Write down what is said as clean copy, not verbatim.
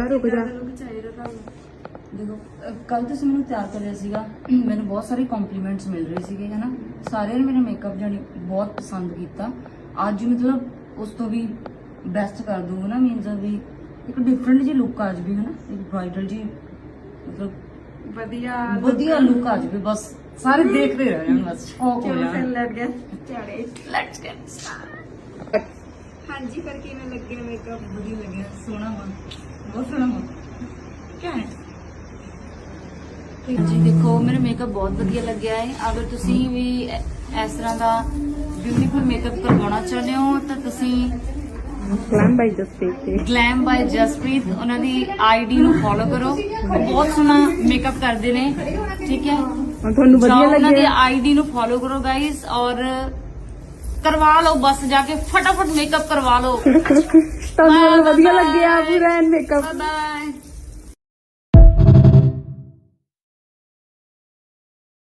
रुक जा। देखो कल तो मैंने तैयार करिया सीगा, मैंने बहुत सारे कॉम्पलीमेंट्स मिल रहे सीगे है ना, सारे ने मेरा मेकअप जानी बहुत पसंद किया। आज मतलब उस तो भी बेस्ट कर दूंगा ना, मीनस भी एक डिफरेंट जी लुक आ जाए है ना, एक ब्राइडल जी मतलब बढ़िया लुक आ जाए, बस सारे देखते रह जाए बस शौक हो जाए। Let's get start. हाँ जी, पर किवें लगे मेकअप? बढ़िया लगे, सोहना वा, बहुत सोहना वा, क्या है जी। देखो मेरा मेकअप बहुत बढ़िया लग्या है। अगर तुसी भी इस तरह का ब्यूटीफुल मेकअप करवाना चाहते हो तो तुसी glam by Jaspreet, glam by Jaspreet उन्हां दी आईडी नु फॉलो करो, बहुत सोहना मेकअप करते ने, ठीक है। ਤੁਹਾਨੂੰ ਵਧੀਆ उन्हां दी ਲੱਗਿਆ? आईडी नु फॉलो करो गाइस और करवा लो, बस जाके फटाफट मेकअप करवा लो। ਤੁਹਾਨੂੰ ਵਧੀਆ ਲੱਗਿਆ ਪੂਰਾ ਮੇਕਅਪ? Bye bye.